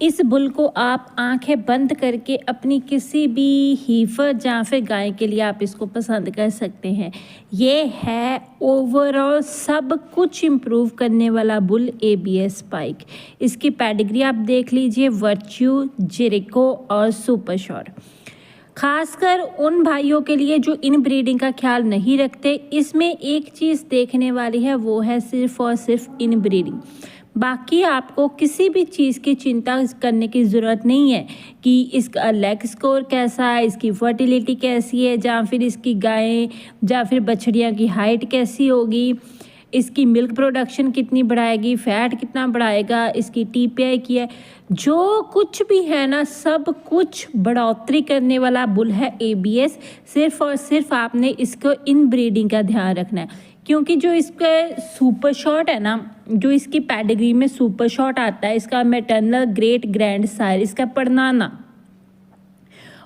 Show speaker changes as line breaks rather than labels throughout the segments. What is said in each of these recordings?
इस बुल को आप आंखें बंद करके अपनी किसी भी हीफर या फिर गाय के लिए आप इसको पसंद कर सकते हैं। ये है ओवरऑल सब कुछ इम्प्रूव करने वाला बुल ABS स्पाइक। इसकी पेडिग्री आप देख लीजिए, वर्च्यू, जेरिको और सुपर शॉट। खासकर उन भाइयों के लिए जो इन ब्रीडिंग का ख्याल नहीं रखते, इसमें एक चीज़ देखने वाली है, वो है सिर्फ और सिर्फ इन ब्रीडिंग। बाकी आपको किसी भी चीज़ की चिंता करने की ज़रूरत नहीं है कि इसका लेग स्कोर कैसा है, इसकी फर्टिलिटी कैसी है, या फिर इसकी गायें या फिर बछड़ियाँ की हाइट कैसी होगी, इसकी मिल्क प्रोडक्शन कितनी बढ़ाएगी, फैट कितना बढ़ाएगा, इसकी TPI की है। जो कुछ भी है ना, सब कुछ बढ़ोतरी करने वाला बुल है ABS। सिर्फ और सिर्फ आपने इसको इन ब्रीडिंग का ध्यान रखना है, क्योंकि जो इसका सुपर शॉट है ना, जो इसकी पेडिग्री में सुपर शॉट आता है, इसका मैटरनल ग्रेट ग्रैंड सायर, इसका पड़नाना,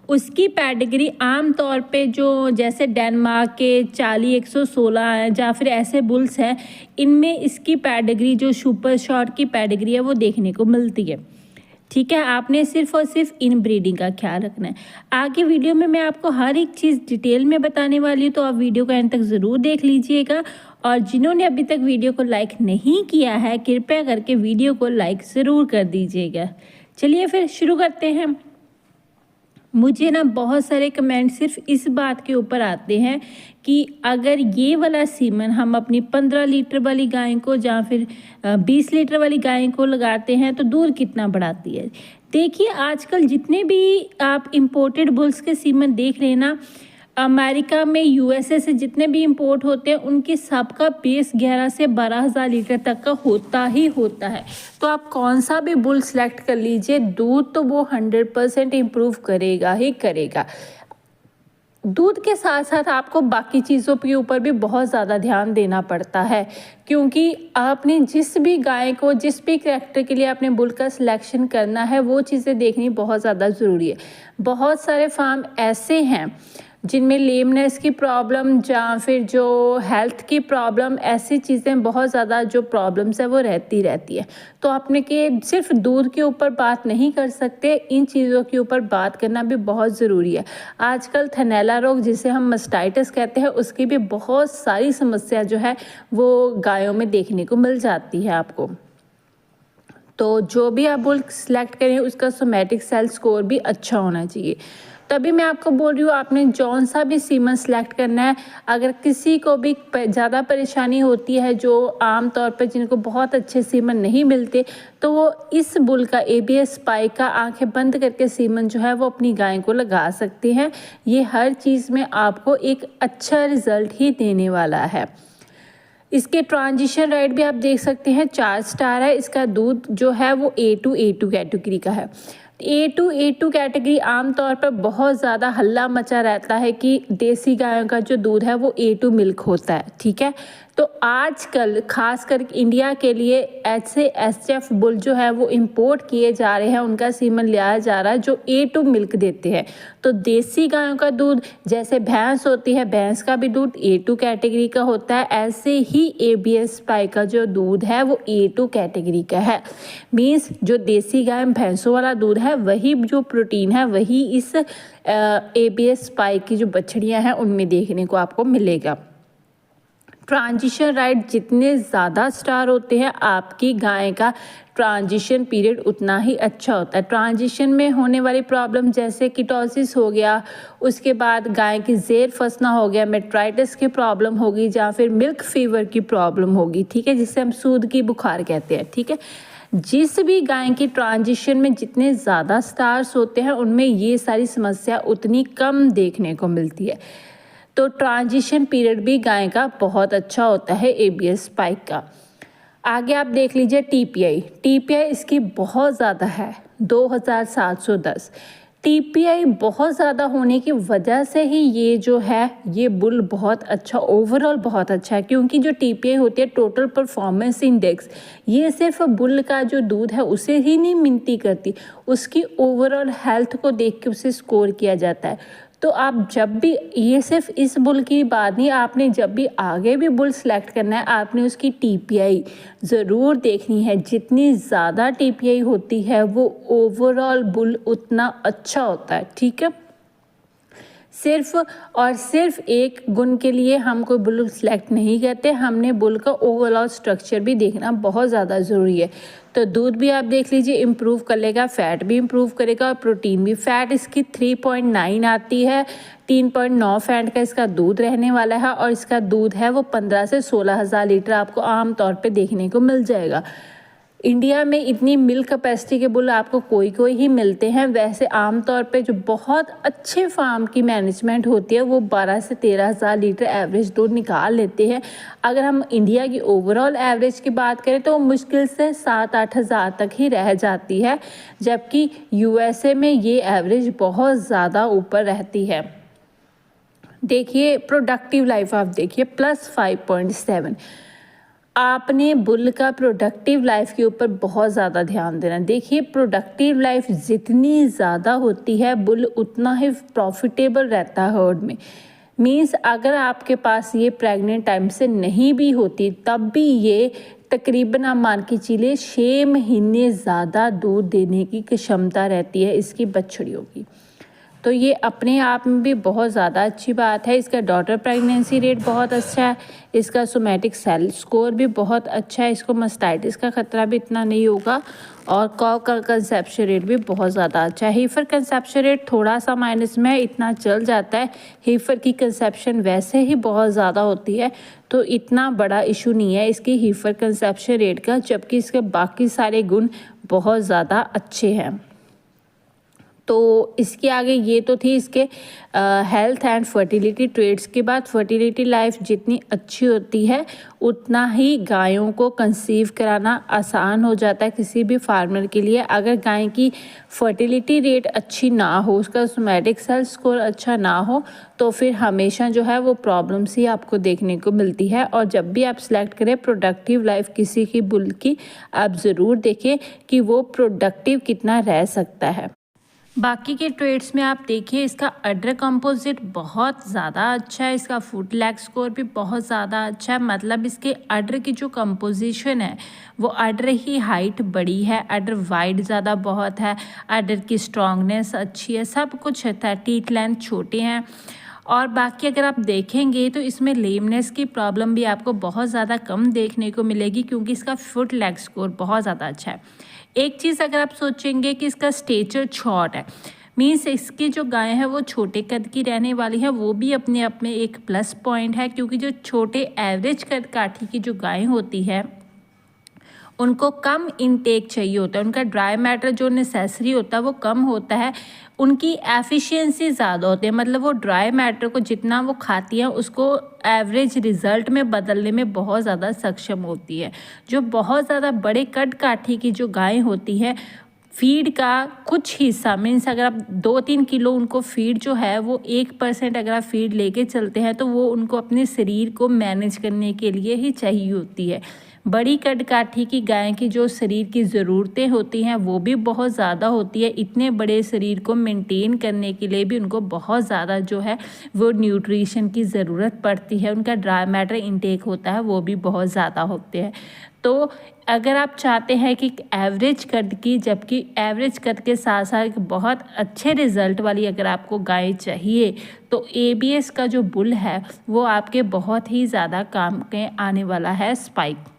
उसकी पेडिग्री आम तौर पे जो जैसे डेनमार्क के 40-116 हैं या फिर ऐसे बुल्स हैं, इनमें इसकी पेडिग्री जो सुपर शॉट की पेडिग्री है वो देखने को मिलती है। ठीक है, आपने सिर्फ और सिर्फ इन ब्रीडिंग का ख्याल रखना है। आगे वीडियो में मैं आपको हर एक चीज़ डिटेल में बताने वाली हूँ, तो आप वीडियो को एंड तक ज़रूर देख लीजिएगा। और जिन्होंने अभी तक वीडियो को लाइक नहीं किया है, कृपया करके वीडियो को लाइक ज़रूर कर दीजिएगा। चलिए फिर शुरू करते हैं। मुझे ना बहुत सारे कमेंट सिर्फ इस बात के ऊपर आते हैं कि अगर ये वाला सीमन हम अपनी 15 लीटर वाली गाय को या फिर 20 लीटर वाली गाय को लगाते हैं तो दूध कितना बढ़ाती है। देखिए, आजकल जितने भी आप इम्पोर्टेड बुल्स के सीमन देख रहे हैं ना, अमेरिका में USA से जितने भी इंपोर्ट होते हैं, उनकी सबका बेस 11 से 12,000 लीटर तक का होता ही होता है। तो आप कौन सा भी बुल सेलेक्ट कर लीजिए, दूध तो वो 100% इम्प्रूव करेगा ही करेगा। दूध के साथ साथ आपको बाकी चीज़ों के ऊपर भी बहुत ज़्यादा ध्यान देना पड़ता है, क्योंकि आपने जिस भी गाय को, जिस भी कैरेक्टर के लिए आपने बुल का सिलेक्शन करना है, वो चीज़ें देखनी बहुत ज़्यादा ज़रूरी है। बहुत सारे फार्म ऐसे हैं जिनमें लेमनेस की प्रॉब्लम या फिर जो हेल्थ की प्रॉब्लम, ऐसी चीज़ें बहुत ज़्यादा जो प्रॉब्लम्स है वो रहती है। तो आपने के सिर्फ दूध के ऊपर बात नहीं कर सकते, इन चीज़ों के ऊपर बात करना भी बहुत ज़रूरी है। आजकल थनैला रोग, जिसे हम मस्टाइटिस कहते हैं, उसकी भी बहुत सारी समस्या जो है वो गायों में देखने को मिल जाती है आपको। तो जो भी आप बुल सेलेक्ट करें, उसका सोमैटिक सेल स्कोर भी अच्छा होना चाहिए। तभी मैं आपको बोल रही हूँ, आपने जौन सा भी सीमन सेलेक्ट करना है। अगर किसी को भी ज़्यादा परेशानी होती है, जो आम तौर पर जिनको बहुत अच्छे सीमन नहीं मिलते, तो वो इस बुल का ABS स्पाइक का आंखें बंद करके सीमन जो है वो अपनी गाय को लगा सकते हैं। ये हर चीज़ में आपको एक अच्छा रिजल्ट ही देने वाला है। इसके ट्रांजिशन राइट भी आप देख सकते हैं, 4 स्टार है। इसका दूध जो है वो A2 कैटेगरी का है। A2 कैटेगरी आमतौर पर बहुत ज़्यादा हल्ला मचा रहता है कि देसी गायों का जो दूध है वो A2 मिल्क होता है। ठीक है, तो आजकल खासकर इंडिया के लिए ऐसे SF बुल जो है वो इंपोर्ट किए जा रहे हैं, उनका सीमन लिया जा रहा है जो A2 मिल्क देते हैं। तो देसी गायों का दूध, जैसे भैंस होती है, भैंस का भी दूध A2 कैटेगरी का होता है, ऐसे ही ABS स्पाइक का जो दूध है वो A2 कैटेगरी का है। मीन्स जो देसी गाय भैंसों वाला दूध है, वही जो प्रोटीन है वही इस ABS स्पाइक की जो बछड़ियाँ हैं उनमें देखने को आपको मिलेगा। ट्रांजिशन राइट जितने ज़्यादा स्टार होते हैं, आपकी गाय का ट्रांजिशन पीरियड उतना ही अच्छा होता है। ट्रांजिशन में होने वाली प्रॉब्लम जैसे कीटोसिस हो गया, उसके बाद गाय की ज़ेर फंसना हो गया, मेट्राइटिस की प्रॉब्लम होगी, या फिर मिल्क फीवर की प्रॉब्लम होगी। ठीक है, जिसे हम सूद की बुखार कहते हैं। ठीक है, जिस भी गाय की ट्रांजिशन में जितने ज़्यादा स्टार्स होते हैं, उनमें ये सारी समस्या उतनी कम देखने को मिलती है। तो ट्रांजिशन पीरियड भी गाय का बहुत अच्छा होता है ABS स्पाइक का। आगे आप देख लीजिए TPI इसकी बहुत ज़्यादा है, 2710। TPI बहुत ज़्यादा होने की वजह से ही ये जो है ये बुल बहुत अच्छा, ओवरऑल बहुत अच्छा है, क्योंकि जो TPI होती है टोटल परफॉर्मेंस इंडेक्स, ये सिर्फ बुल का जो दूध है उसे ही नहीं मिनती करती, उसकी ओवरऑल हेल्थ को देख के उसे स्कोर किया जाता है। तो आप जब भी, ये सिर्फ इस बुल की बात नहीं, आपने जब भी आगे भी बुल सेलेक्ट करना है आपने उसकी टीपीआई ज़रूर देखनी है। जितनी ज़्यादा टीपीआई होती है वो ओवरऑल बुल उतना अच्छा होता है, ठीक है। सिर्फ और सिर्फ एक गुण के लिए हम कोई बुल सेलेक्ट नहीं करते, हमने बुल का ओवरऑल स्ट्रक्चर भी देखना बहुत ज़्यादा ज़रूरी है। तो दूध भी आप देख लीजिए इम्प्रूव कर लेगा, फैट भी इम्प्रूव करेगा और प्रोटीन भी। फैट इसकी 3.9 आती है, 3.9 फैट का इसका दूध रहने वाला है और इसका दूध है वो 15 से 16 हज़ार लीटर आपको आम तौर पे देखने को मिल जाएगा। इंडिया में इतनी मिल्क कैपेसिटी के बुल आपको कोई ही मिलते हैं। वैसे आमतौर पे जो बहुत अच्छे फार्म की मैनेजमेंट होती है वो 12 से 13 हज़ार लीटर एवरेज दूध निकाल लेते हैं। अगर हम इंडिया की ओवरऑल एवरेज की बात करें तो मुश्किल से 7-8 हज़ार तक ही रह जाती है, जबकि यूएसए में ये एवरेज बहुत ज़्यादा ऊपर रहती है। देखिए प्रोडक्टिव लाइफ आप देखिए +5.7। आपने बुल का प्रोडक्टिव लाइफ के ऊपर बहुत ज़्यादा ध्यान देना। देखिए प्रोडक्टिव लाइफ जितनी ज़्यादा होती है बुल उतना ही प्रॉफिटेबल रहता है हर्ड में। मीन्स अगर आपके पास ये प्रेग्नेंट टाइम से नहीं भी होती तब भी ये तकरीबन आप मान के चलिए 6 महीने ज़्यादा दूध देने की क्षमता रहती है इसकी बछड़ियों की। तो ये अपने आप में भी बहुत ज़्यादा अच्छी बात है। इसका डॉटर प्रेगनेंसी रेट बहुत अच्छा है, इसका सोमैटिक सेल स्कोर भी बहुत अच्छा है, इसको मस्टाइटिस का ख़तरा भी इतना नहीं होगा और कॉ का कंसेप्शन रेट भी बहुत ज़्यादा अच्छा है। हीफर कंसेप्शन रेट थोड़ा सा माइनस में इतना चल जाता है, हीफर की कंसेप्शन वैसे ही बहुत ज़्यादा होती है तो इतना बड़ा इशू नहीं है इसकी हीफर कंसेप्शन रेट का, जबकि इसके बाकी सारे गुण बहुत ज़्यादा अच्छे हैं। तो इसके आगे ये तो थी इसके हेल्थ एंड फर्टिलिटी ट्रेड्स के बाद फर्टिलिटी लाइफ जितनी अच्छी होती है उतना ही गायों को कंसीव कराना आसान हो जाता है किसी भी फार्मर के लिए। अगर गाय की फर्टिलिटी रेट अच्छी ना हो, उसका सोमैटिक सेल स्कोर अच्छा ना हो तो फिर हमेशा जो है वो प्रॉब्लम्स ही आपको देखने को मिलती है। और जब भी आप सिलेक्ट करें प्रोडक्टिव लाइफ किसी की बुल की, आप ज़रूर देखें कि वो प्रोडक्टिव कितना रह सकता है। बाकी के ट्रेड्स में आप देखिए इसका अडर कंपोजिट बहुत ज़्यादा अच्छा है, इसका फुट लैग स्कोर भी बहुत ज़्यादा अच्छा है। मतलब इसके अडर की जो कंपोजिशन है वो अडर ही हाइट बड़ी है, अडर वाइड ज़्यादा बहुत है, अडर की स्ट्रॉन्गनेस अच्छी है, सब कुछ अच्छा है, टीथ लेंथ छोटे हैं। और बाकी अगर आप देखेंगे तो इसमें लेमनेस की प्रॉब्लम भी आपको बहुत ज़्यादा कम देखने को मिलेगी क्योंकि इसका फुट लैग स्कोर बहुत ज़्यादा अच्छा है। एक चीज़ अगर आप सोचेंगे कि इसका स्टेचर शॉर्ट है, मीन्स इसकी जो गाय है वो छोटे कद की रहने वाली है, वो भी अपने आप में एक प्लस पॉइंट है क्योंकि जो छोटे एवरेज कद काठी की जो गाय होती है उनको कम इनटेक चाहिए होता है, उनका ड्राई मैटर जो नेसेसरी होता है वो कम होता है, उनकी एफिशिएंसी ज़्यादा होती है। मतलब वो ड्राई मैटर को जितना वो खाती है उसको एवरेज रिज़ल्ट में बदलने में बहुत ज़्यादा सक्षम होती है। जो बहुत ज़्यादा बड़े कद काठी की जो गाय होती है फीड का कुछ हिस्सा, मीन्स अगर आप 2-3 किलो उनको फीड जो है वो 1% अगर आप फीड लेके चलते हैं तो वो उनको अपने शरीर को मैनेज करने के लिए ही चाहिए होती है। बड़ी कद काठी की गाय की जो शरीर की ज़रूरतें होती हैं वो भी बहुत ज़्यादा होती है, इतने बड़े शरीर को मेंटेन करने के लिए भी उनको बहुत ज़्यादा जो है वो न्यूट्रिशन की ज़रूरत पड़ती है, उनका ड्राई मैटर इनटेक होता है वो भी बहुत ज़्यादा होते हैं। तो अगर आप चाहते हैं कि एवरेज कद की, जबकि एवरेज कद के साथ साथ एक बहुत अच्छे रिज़ल्ट वाली अगर आपको गाय चाहिए तो एबीएस का जो बुल है वो आपके बहुत ही ज़्यादा काम के आने वाला है स्पाइक।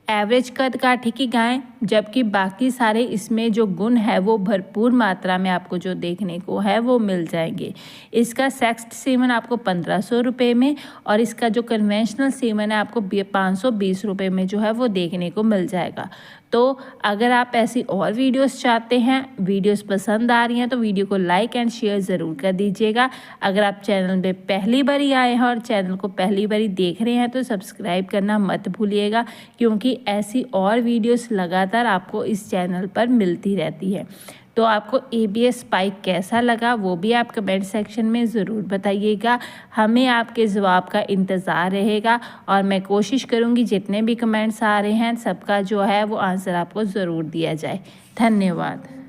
एवरेज कद काठी की गाय, जबकि बाकी सारे इसमें जो गुण है वो भरपूर मात्रा में आपको जो देखने को है वो मिल जाएंगे। इसका सेक्स्ड सीमन आपको 1500 रुपये में और इसका जो कन्वेंशनल सीमन है आपको 520 रुपये में जो है वो देखने को मिल जाएगा। तो अगर आप ऐसी और वीडियोस चाहते हैं, वीडियोस पसंद आ रही हैं तो वीडियो को लाइक एंड शेयर ज़रूर कर दीजिएगा। अगर आप चैनल पे पहली बार ही आए हैं और चैनल को पहली बार ही देख रहे हैं तो सब्सक्राइब करना मत भूलिएगा क्योंकि ऐसी और वीडियोस लगातार आपको इस चैनल पर मिलती रहती है। तो आपको एबीएस स्पाइक कैसा लगा वो भी आप कमेंट सेक्शन में ज़रूर बताइएगा, हमें आपके जवाब का इंतज़ार रहेगा और मैं कोशिश करूँगी जितने भी कमेंट्स आ रहे हैं सबका जो है वो आंसर आपको ज़रूर दिया जाए। धन्यवाद।